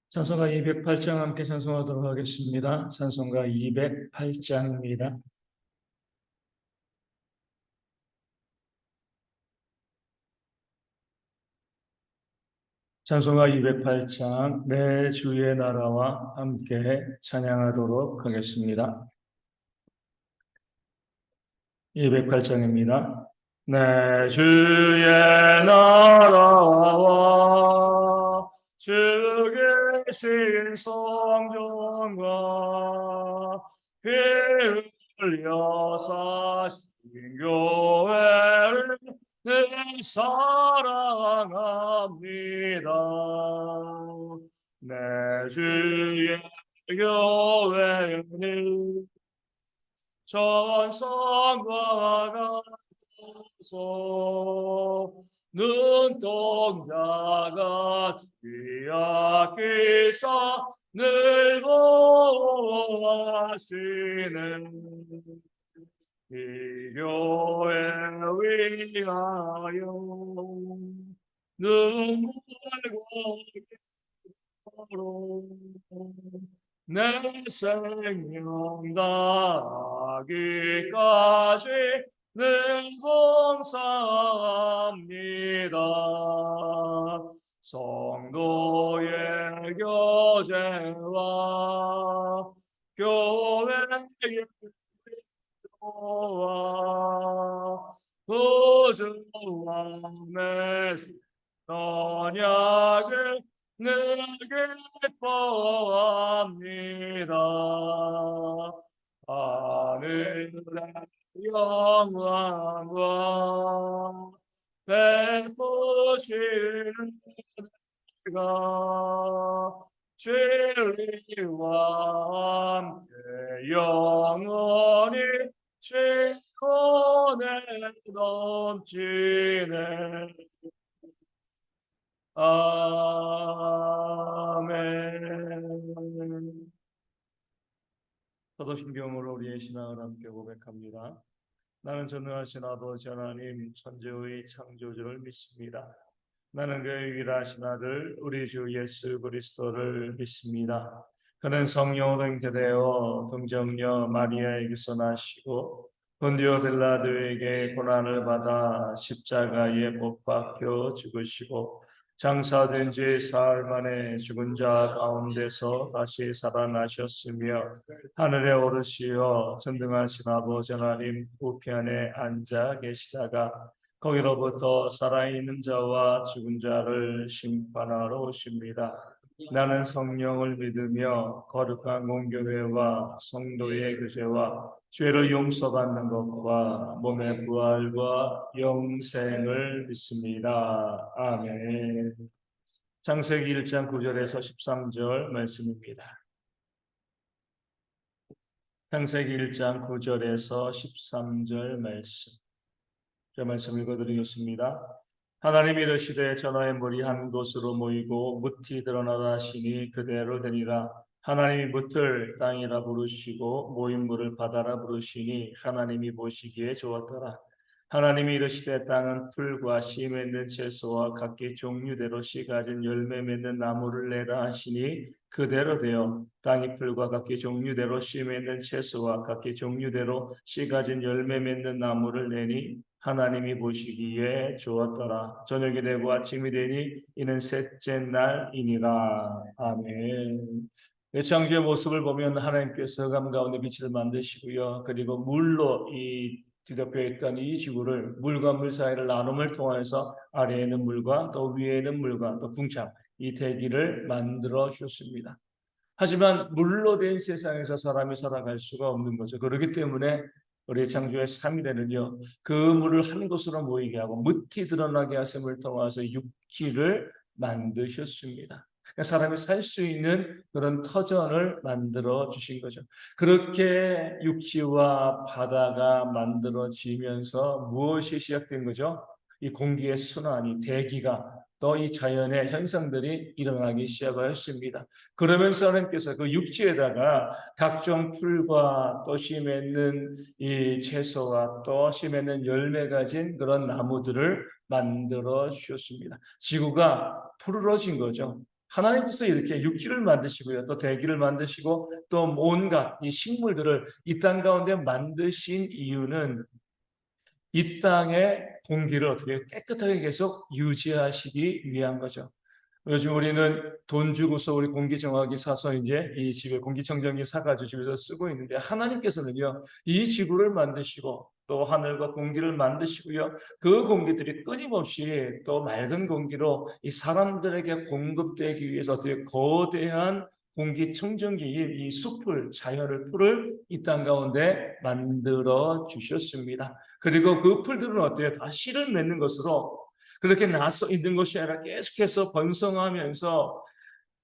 찬송가 208장 함께 찬송하도록 하겠습니다. 찬송가 208장입니다. 찬송가 208장 내 주의 나라와 함께 찬양하도록 하겠습니다. 208장입니다. 내 주의 나라와 주 계신 성전과 피 흘려 사신 교회를 늘 사랑합니다. 내 주의 교회는 전성과 같아서 눈동자가 뒤앗기사 늘 보호하시는 이 교회 위하여 눈물과 기도로 내 생명 다하기까지 늘 봉사합니다. 성도의 교제와 교회의 기도와 구주와 매주 언약을 늘 기뻐합니다. 하늘의 영광과 베푸시는 가 진리와 함께 영원히 지원에 넘치네. 아멘. 사도신경으로 우리의 신앙을 함께 고백합니다. 나는 전능하신 아버지 하나님 천지의 창조주를 믿습니다. 나는 그의 유일하신 아들 우리 주 예수 그리스도를 믿습니다. 그는 성령으로 잉태되어 동정녀 마리아에게서 나시고 본디오 빌라도에게 고난을 받아 십자가에 못 박혀 죽으시고 장사된 지 사흘 만에 죽은 자 가운데서 다시 살아나셨으며 하늘에 오르시어 전능하신 아버지 하나님 우편에 앉아 계시다가 거기로부터 살아있는 자와 죽은 자를 심판하러 오십니다. 나는 성령을 믿으며 거룩한 공교회와 성도의 교제와 죄를 용서받는 것과 몸의 부활과 영생을 믿습니다. 아멘. 창세기 1장 9절에서 13절 말씀입니다. 창세기 1장 9절에서 13절 말씀. 저 말씀 읽어드리겠습니다. 하나님이 이르시되 전하의 물이 한 곳으로 모이고 뭇이 드러나다 하시니 그대로 되니라. 하나님이 뭇을 땅이라 부르시고 모인 물을 바다라 부르시니 하나님이 보시기에 좋았더라. 하나님이 이르시되 땅은 풀과 씨 맺는 채소와 각기 종류대로 씨 가진 열매 맺는 나무를 내라 하시니 그대로 되어 땅이 풀과 각기 종류대로 씨 맺는 채소와 각기 종류대로 씨 가진 열매 맺는 나무를 내니 하나님이 보시기에 좋았더라. 저녁이 되고 아침이 되니 이는 셋째 날이니라. 아멘. 창조의 모습을 보면 하나님께서 감 가운데 빛을 만드시고요. 그리고 물로 이 뒤덮여 있던 이 지구를 물과 물 사이를 나눔을 통해서 아래에 있는 물과 또 위에 있는 물과 또 궁창 이 대기를 만들어 주셨습니다. 하지만 물로 된 세상에서 사람이 살아갈 수가 없는 거죠. 그렇기 때문에 우리 창조의 3일에는요. 그 물을 한 곳으로 모이게 하고 뭇이 드러나게 하심을 통해서 육지를 만드셨습니다. 그러니까 사람이 살 수 있는 그런 터전을 만들어 주신 거죠. 그렇게 육지와 바다가 만들어지면서 무엇이 시작된 거죠? 이 공기의 순환이 대기가 또 이 자연의 현상들이 일어나기 시작하였습니다. 그러면서 하나님께서 그 육지에다가 각종 풀과 또 씨 맺는 이 채소와 또 씨 맺는 열매 가진 그런 나무들을 만들어 주셨습니다. 지구가 푸르러진 거죠. 하나님께서 이렇게 육지를 만드시고요, 또 대기를 만드시고 또 온갖 이 식물들을 이 땅 가운데 만드신 이유는 이 땅의 공기를 어떻게 깨끗하게 계속 유지하시기 위한 거죠. 요즘 우리는 돈 주고서 우리 공기정화기 사서 이제 이 집에 공기청정기 사가지고 집에서 쓰고 있는데, 하나님께서는요, 이 지구를 만드시고 또 하늘과 공기를 만드시고요, 그 공기들이 끊임없이 또 맑은 공기로 이 사람들에게 공급되기 위해서 어떻게 거대한 공기청정기인 이 숲을, 자연을, 풀을 이 땅 가운데 만들어 주셨습니다. 그리고 그 풀들은 어때요? 다 씨를 맺는 것으로 그렇게 나서 있는 것이 아니라 계속해서 번성하면서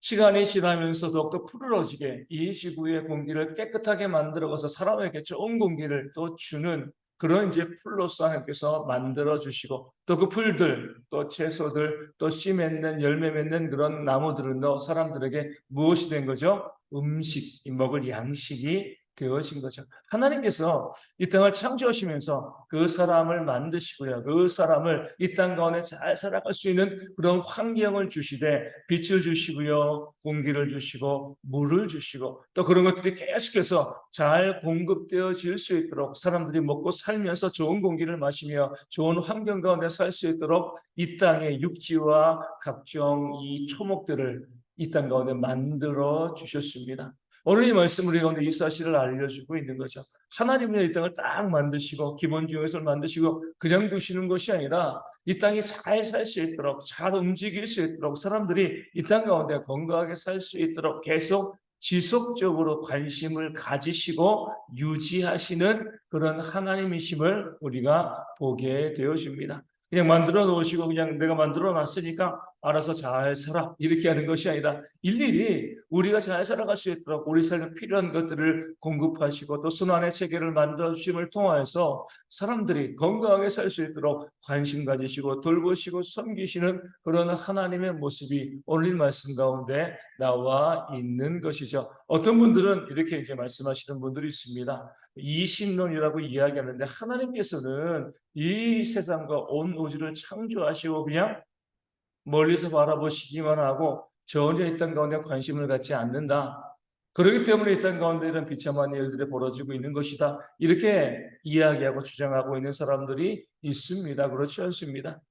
시간이 지나면서 더욱더 푸르러지게 이 지구의 공기를 깨끗하게 만들어가서 사람에게 좋은 공기를 또 주는 그런 이제 풀로서 하나님께서 만들어 주시고, 또 그 풀들, 또 채소들, 또 씨 맺는 열매 맺는 그런 나무들은 또 사람들에게 무엇이 된 거죠? 음식, 먹을 양식이 되어진 거죠. 하나님께서 이 땅을 창조하시면서 그 사람을 만드시고요, 그 사람을 이 땅 가운데 잘 살아갈 수 있는 그런 환경을 주시되 빛을 주시고요, 공기를 주시고 물을 주시고 또 그런 것들이 계속해서 잘 공급되어질 수 있도록, 사람들이 먹고 살면서 좋은 공기를 마시며 좋은 환경 가운데 살 수 있도록 이 땅의 육지와 각종 이 초목들을 이 땅 가운데 만들어 주셨습니다. 오늘 이 말씀 우리 가운데 이 사실을 알려주고 있는 거죠. 하나님은 이 땅을 딱 만드시고 기본 요소를 만드시고 그냥 두시는 것이 아니라 이 땅이 잘 살 수 있도록, 잘 움직일 수 있도록, 사람들이 이 땅 가운데 건강하게 살 수 있도록 계속 지속적으로 관심을 가지시고 유지하시는 그런 하나님이심을 우리가 보게 되어집니다. 그냥 만들어 놓으시고 그냥 내가 만들어 놨으니까 알아서 잘 살아 이렇게 하는 것이 아니라 일일이 우리가 잘 살아갈 수 있도록 우리 삶에 필요한 것들을 공급하시고 또 순환의 체계를 만들어 주심을 통하여서 사람들이 건강하게 살 수 있도록 관심 가지시고 돌보시고 섬기시는 그런 하나님의 모습이 오늘 말씀 가운데 나와 있는 것이죠. 어떤 분들은 이렇게 이제 말씀하시는 분들이 있습니다. 이신론이라고 이야기하는데, 하나님께서는 이 세상과 온 우주를 창조하시고 그냥 멀리서 바라보시기만 하고 전혀 이 땅 가운데 관심을 갖지 않는다. 그렇기 때문에 이 땅 가운데 이런 비참한 일들이 벌어지고 있는 것이다. 이렇게 이야기하고 주장하고 있는 사람들이 있습니다. 그렇지 않습니다.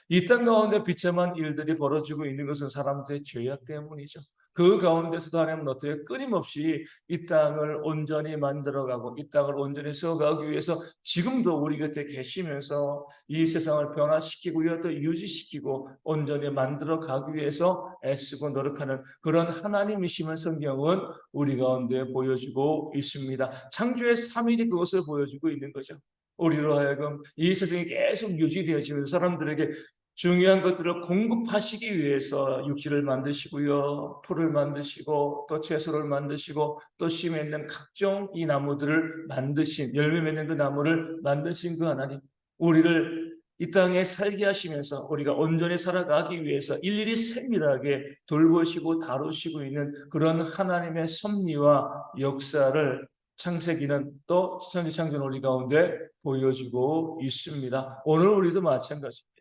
이 땅 가운데 비참한 일들이 벌어지고 있는 것은 사람들의 죄악 때문이죠. 그 가운데서도 하나님은 어떻게 끊임없이 이 땅을 온전히 만들어가고 이 땅을 온전히 세워가기 위해서 지금도 우리 곁에 계시면서 이 세상을 변화시키고요, 또 유지시키고 온전히 만들어가기 위해서 애쓰고 노력하는 그런 하나님이심을 성경은 우리 가운데 보여주고 있습니다. 창조의 3일이 그것을 보여주고 있는 거죠. 우리로 하여금 이 세상이 계속 유지되어지면서 사람들에게 중요한 것들을 공급하시기 위해서 육지를 만드시고요, 풀을 만드시고 또 채소를 만드시고 또 씨 맺는 각종 이 나무들을 만드신, 열매 맺는 그 나무를 만드신 그 하나님, 우리를 이 땅에 살게 하시면서 우리가 온전히 살아가기 위해서 일일이 세밀하게 돌보시고 다루시고 있는 그런 하나님의 섭리와 역사를 창세기는 또 천지창조 논리 가운데 보여주고 있습니다. 오늘 우리도 마찬가지입니다.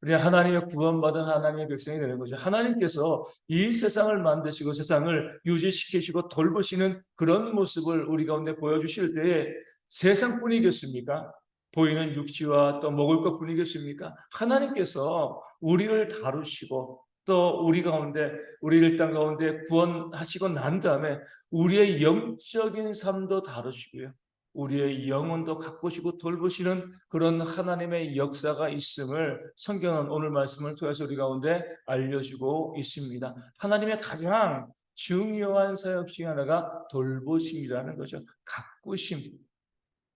우리 하나님의 구원받은 하나님의 백성이 되는 거죠. 하나님께서 이 세상을 만드시고 세상을 유지시키시고 돌보시는 그런 모습을 우리 가운데 보여주실 때에 세상뿐이겠습니까? 보이는 육지와 또 먹을 것뿐이겠습니까? 하나님께서 우리를 다루시고 또 우리 가운데, 우리를 땅 가운데 구원하시고 난 다음에 우리의 영적인 삶도 다루시고요, 우리의 영혼도 가꾸시고 돌보시는 그런 하나님의 역사가 있음을 성경은 오늘 말씀을 통해서 우리 가운데 알려주고 있습니다. 하나님의 가장 중요한 사역 중 하나가 돌보심이라는 거죠. 가꾸심.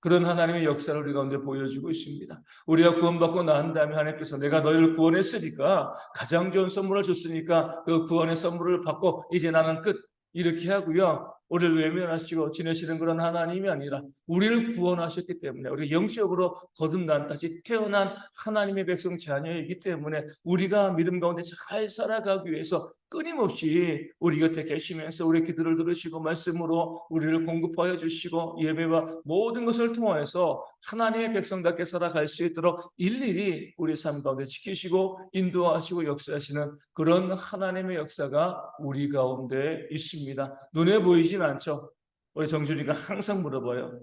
그런 하나님의 역사를 우리 가운데 보여주고 있습니다. 우리가 구원받고 난 다음에 하나님께서 내가 너희를 구원했으니까, 가장 좋은 선물을 줬으니까 그 구원의 선물을 받고 이제 나는 끝, 이렇게 하고요, 우리를 외면하시고 지내시는 그런 하나님이 아니라 우리를 구원하셨기 때문에, 우리가 영적으로 거듭난 다시 태어난 하나님의 백성 자녀이기 때문에 우리가 믿음 가운데 잘 살아가기 위해서 끊임없이 우리 곁에 계시면서 우리 기도를 들으시고 말씀으로 우리를 공급하여 주시고 예배와 모든 것을 통하여서 하나님의 백성답게 살아갈 수 있도록 일일이 우리 삶 가운데 지키시고 인도하시고 역사하시는 그런 하나님의 역사가 우리 가운데 있습니다. 눈에 보이진 않죠. 우리 정준이가 항상 물어봐요.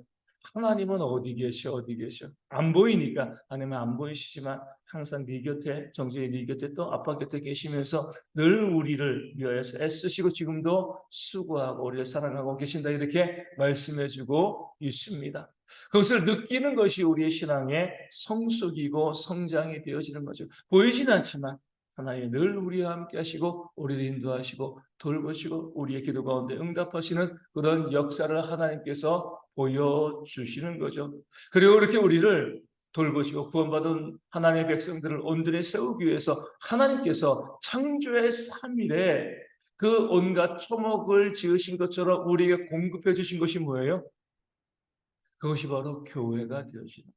하나님은 어디 계셔? 어디 계셔? 안 보이니까. 하나님은 안 보이시지만 항상 네 곁에, 정준이 네 곁에 또 아빠 곁에 계시면서 늘 우리를 위하여서 애쓰시고 지금도 수고하고 우리를 사랑하고 계신다, 이렇게 말씀해주고 있습니다. 그것을 느끼는 것이 우리의 신앙의 성숙이고 성장이 되어지는 거죠. 보이진 않지만 하나님 늘 우리와 함께 하시고 우리를 인도하시고 돌보시고 우리의 기도 가운데 응답하시는 그런 역사를 하나님께서 보여주시는 거죠. 그리고 이렇게 우리를 돌보시고 구원받은 하나님의 백성들을 온전히 세우기 위해서 하나님께서 창조의 3일에 그 온갖 초목을 지으신 것처럼 우리에게 공급해 주신 것이 뭐예요? 그것이 바로 교회가 되어지는,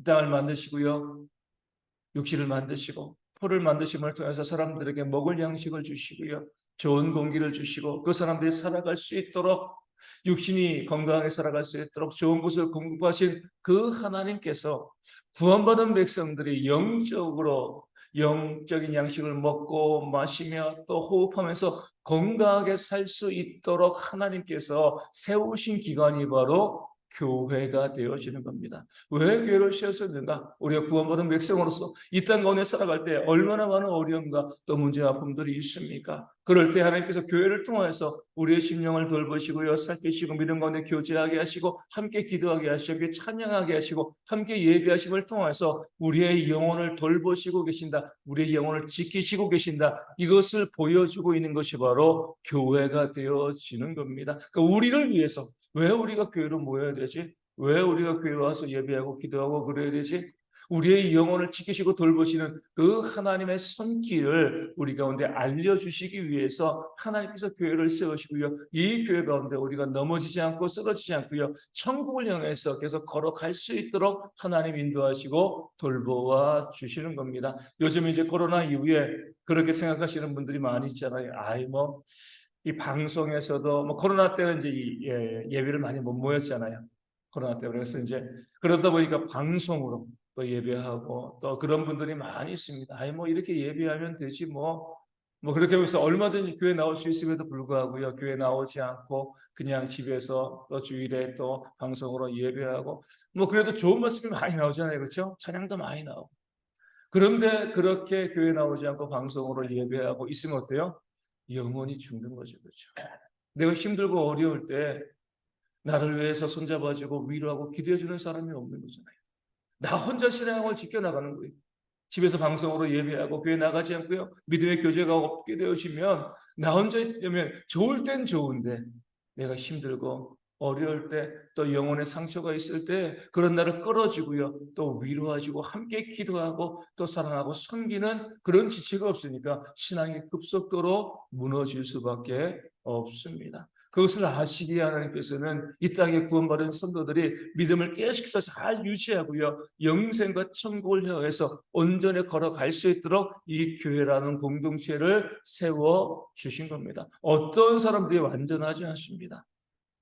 이 땅을 만드시고요, 육지를 만드시고 풀을 만드심을 통해서 사람들에게 먹을 양식을 주시고요, 좋은 공기를 주시고 그 사람들이 살아갈 수 있도록, 육신이 건강하게 살아갈 수 있도록 좋은 곳을 공급하신 그 하나님께서 구원받은 백성들이 영적인 양식을 먹고 마시며 또 호흡하면서 건강하게 살 수 있도록 하나님께서 세우신 기관이 바로 교회가 되어지는 겁니다. 왜 교회를 세우셨는가? 우리가 구원받은 백성으로서 이 땅 가운데 살아갈 때 얼마나 많은 어려움과 또 문제와 아픔들이 있습니까? 그럴 때 하나님께서 교회를 통해서 우리의 심령을 돌보시고요, 살피시고 믿음 가운데 교제하게 하시고 함께 기도하게 하시고 함께 찬양하게 하시고 함께 예배하심을 통해서 우리의 영혼을 돌보시고 계신다, 우리의 영혼을 지키시고 계신다, 이것을 보여주고 있는 것이 바로 교회가 되어지는 겁니다. 그러니까 우리를 위해서, 왜 우리가 교회로 모여야 되지? 왜 우리가 교회 와서 예배하고 기도하고 그래야 되지? 우리의 영혼을 지키시고 돌보시는 그 하나님의 손길을 우리 가운데 알려주시기 위해서 하나님께서 교회를 세우시고요, 이 교회 가운데 우리가 넘어지지 않고 쓰러지지 않고요, 천국을 향해서 계속 걸어갈 수 있도록 하나님 인도하시고 돌보아 주시는 겁니다. 요즘 이제 코로나 이후에 그렇게 생각하시는 분들이 많이 있잖아요. 이 방송에서도 코로나 때는 이제 예배를 많이 못 모였잖아요. 코로나 때문에. 그래서 이제 그러다 보니까 방송으로 또 예배하고 또 그런 분들이 많이 있습니다. 이렇게 예배하면 되지 그렇게 해서 얼마든지 교회 나올 수 있음에도 불구하고요, 교회 나오지 않고 그냥 집에서 또 주일에 또 방송으로 예배하고 그래도 좋은 말씀이 많이 나오잖아요. 그렇죠? 찬양도 많이 나오고. 그런데 그렇게 교회 나오지 않고 방송으로 예배하고 있으면 어때요? 영혼이 죽는 거죠. 그렇죠? 내가 힘들고 어려울 때 나를 위해서 손잡아주고 위로하고 기도해주는 사람이 없는 거잖아요. 나 혼자 신앙을 지켜나가는 거예요. 집에서 방송으로 예배하고 교회 나가지 않고요, 믿음의 교제가 없게 되어지면 나 혼자 있으면 좋을 땐 좋은데 내가 힘들고 어려울 때 또 영혼의 상처가 있을 때 그런 나를 끌어주고요, 또 위로해주고 함께 기도하고 또 사랑하고 섬기는 그런 지체가 없으니까 신앙이 급속도로 무너질 수밖에 없습니다. 그것을 아시기에 하나님께서는 이 땅에 구원받은 성도들이 믿음을 계속해서 잘 유지하고요, 영생과 천국을 향해서 온전히 걸어갈 수 있도록 이 교회라는 공동체를 세워주신 겁니다. 어떤 사람들이 완전하지 않습니다.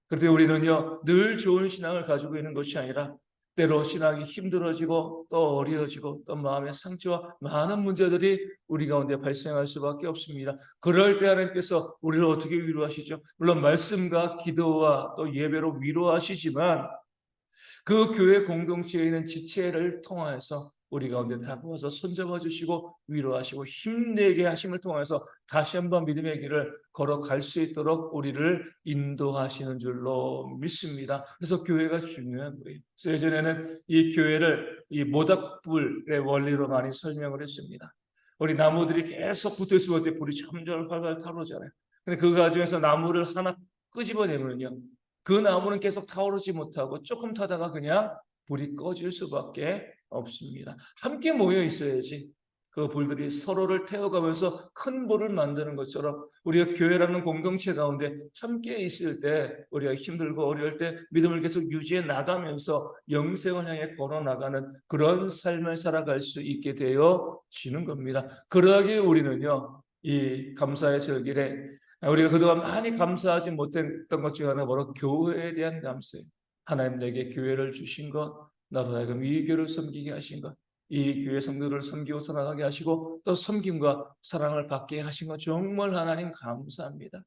그런데 우리는요, 늘 좋은 신앙을 가지고 있는 것이 아니라 때로 신앙이 힘들어지고 또 어려워지고 또 마음의 상처와 많은 문제들이 우리 가운데 발생할 수밖에 없습니다. 그럴 때 하나님께서 우리를 어떻게 위로하시죠? 물론 말씀과 기도와 또 예배로 위로하시지만 그 교회 공동체에 있는 지체를 통해서 우리 가운데 다가와서 손잡아 주시고 위로하시고 힘내게 하심을 통해서 다시 한번 믿음의 길을 걸어갈 수 있도록 우리를 인도하시는 줄로 믿습니다. 그래서 교회가 중요한 거예요. 그래서 예전에는 이 교회를 이 모닥불의 원리로 많이 설명을 했습니다. 우리 나무들이 계속 붙어 있으면 어때? 불이 점점 활활 타오르잖아요. 근데 그 과정에서 나무를 하나 끄집어내면요, 그 나무는 계속 타오르지 못하고 조금 타다가 그냥 불이 꺼질 수밖에 없습니다. 함께 모여 있어야지. 그 불들이 서로를 태워가면서 큰 불을 만드는 것처럼 우리가 교회라는 공동체 가운데 함께 있을 때 우리가 힘들고 어려울 때 믿음을 계속 유지해 나가면서 영생을 향해 걸어 나가는 그런 삶을 살아갈 수 있게 되어지는 겁니다. 그러하기에 우리는요, 이 감사의 절기에 우리가 그동안 많이 감사하지 못했던 것 중 하나가 바로 교회에 대한 감사예요. 하나님 내게 교회를 주신 것, 나로 하여금 이 교회를 섬기게 하신 것, 이 교회 성도들을 섬기고 살아가게 하시고 또 섬김과 사랑을 받게 하신 것 정말 하나님 감사합니다.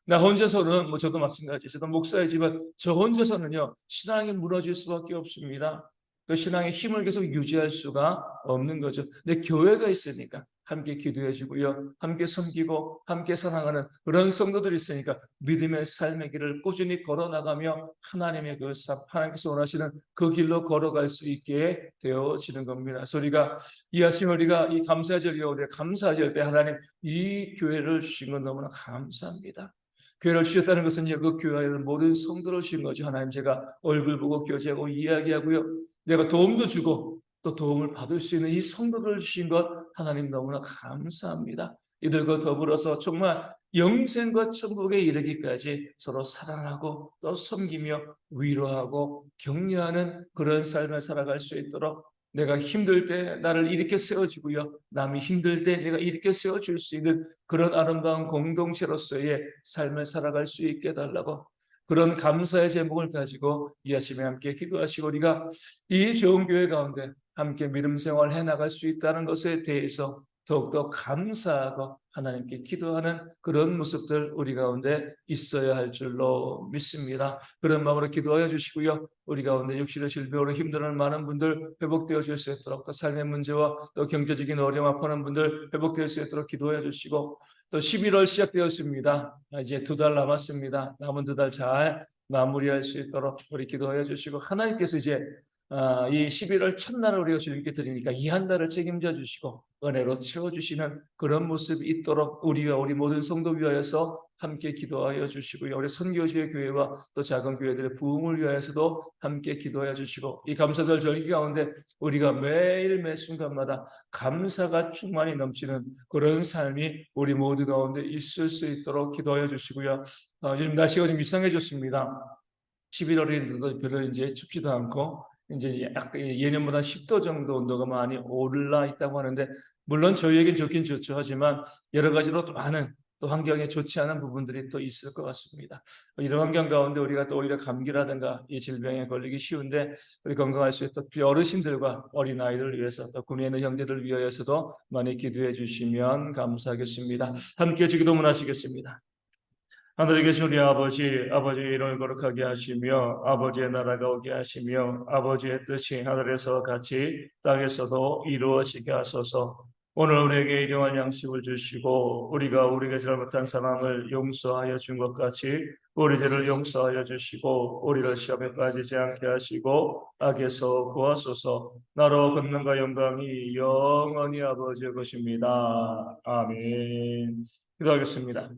나 혼자서는 뭐 저도 마찬가지, 저도 목사이지만 저 혼자서는요 신앙이 무너질 수밖에 없습니다. 그 신앙의 힘을 계속 유지할 수가 없는 거죠. 근데 교회가 있으니까 함께 기도해주고요, 함께 섬기고 함께 사랑하는 그런 성도들이 있으니까 믿음의 삶의 길을 꾸준히 걸어나가며 하나님의 그 하나님께서 원하시는 그 길로 걸어갈 수 있게 되어지는 겁니다. 그래서 우리가 이 아침 우리가 이 감사의 절기가 우리가 감사할 때 하나님 이 교회를 주신 건 너무나 감사합니다. 교회를 주셨다는 것은 그 교회에 있는 모든 성도를 주신 거죠. 하나님, 제가 얼굴 보고 교제하고 이야기하고요, 내가 도움도 주고 또 도움을 받을 수 있는 이 성도를 주신 것 하나님 너무나 감사합니다. 이들과 더불어서 정말 영생과 천국에 이르기까지 서로 사랑하고 또 섬기며 위로하고 격려하는 그런 삶을 살아갈 수 있도록 내가 힘들 때 나를 일으켜 세워주고요, 남이 힘들 때 내가 일으켜 세워줄 수 있는 그런 아름다운 공동체로서의 삶을 살아갈 수 있게 해달라고, 그런 감사의 제목을 가지고 이 아침에 함께 기도하시고 우리가 이 좋은 교회 가운데 함께 믿음 생활 해나갈 수 있다는 것에 대해서 더욱더 감사하고 하나님께 기도하는 그런 모습들 우리 가운데 있어야 할 줄로 믿습니다. 그런 마음으로 기도하여 주시고요, 우리 가운데 육신의 질병으로 힘들어하는 많은 분들 회복되어 줄 수 있도록, 또 삶의 문제와 또 경제적인 어려움 아파하는 분들 회복되어 수 있도록 기도해 주시고, 또 11월 시작되었습니다. 이제 2달 남았습니다. 남은 2달 잘 마무리할 수 있도록 우리 기도해 주시고, 하나님께서 이제 이 11월 첫날을 우리가 주님께 드리니까 이 한 달을 책임져 주시고 은혜로 채워주시는 그런 모습이 있도록 우리와 우리 모든 성도 위하여서 함께 기도하여 주시고요, 우리 선교지의 교회와 또 작은 교회들의 부흥을 위하여서도 함께 기도하여 주시고, 이 감사절 절기 가운데 우리가 매일 매 순간마다 감사가 충만히 넘치는 그런 삶이 우리 모두 가운데 있을 수 있도록 기도하여 주시고요. 요즘 날씨가 좀 이상해졌습니다. 11월인데도 별로 이제 춥지도 않고 이제 약간 예년보다 10도 정도 온도가 많이 올라 있다고 하는데, 물론 저희에겐 좋긴 좋죠. 하지만 여러 가지로 또 많은 또 환경에 좋지 않은 부분들이 또 있을 것 같습니다. 이런 환경 가운데 우리가 또 오히려 감기라든가 이 질병에 걸리기 쉬운데, 우리 건강할 수 있도록 어르신들과 어린아이들을 위해서 또 군에 있는 형제들을 위하여서도 많이 기도해 주시면 감사하겠습니다. 함께 기도문 하시겠습니다. 하늘에 계신 우리 아버지, 아버지의 이름을 거룩하게 하시며 아버지의 나라가 오게 하시며 아버지의 뜻이 하늘에서 같이 땅에서도 이루어지게 하소서. 오늘 우리에게 일용할 양식을 주시고 우리가 잘못한 사람을 용서하여 준 것 같이 우리 죄를 용서하여 주시고 우리를 시험에 빠지지 않게 하시고 악에서 구하소서. 나로 권능과 영광이 영원히 아버지의 것입니다. 아멘. 기도하겠습니다.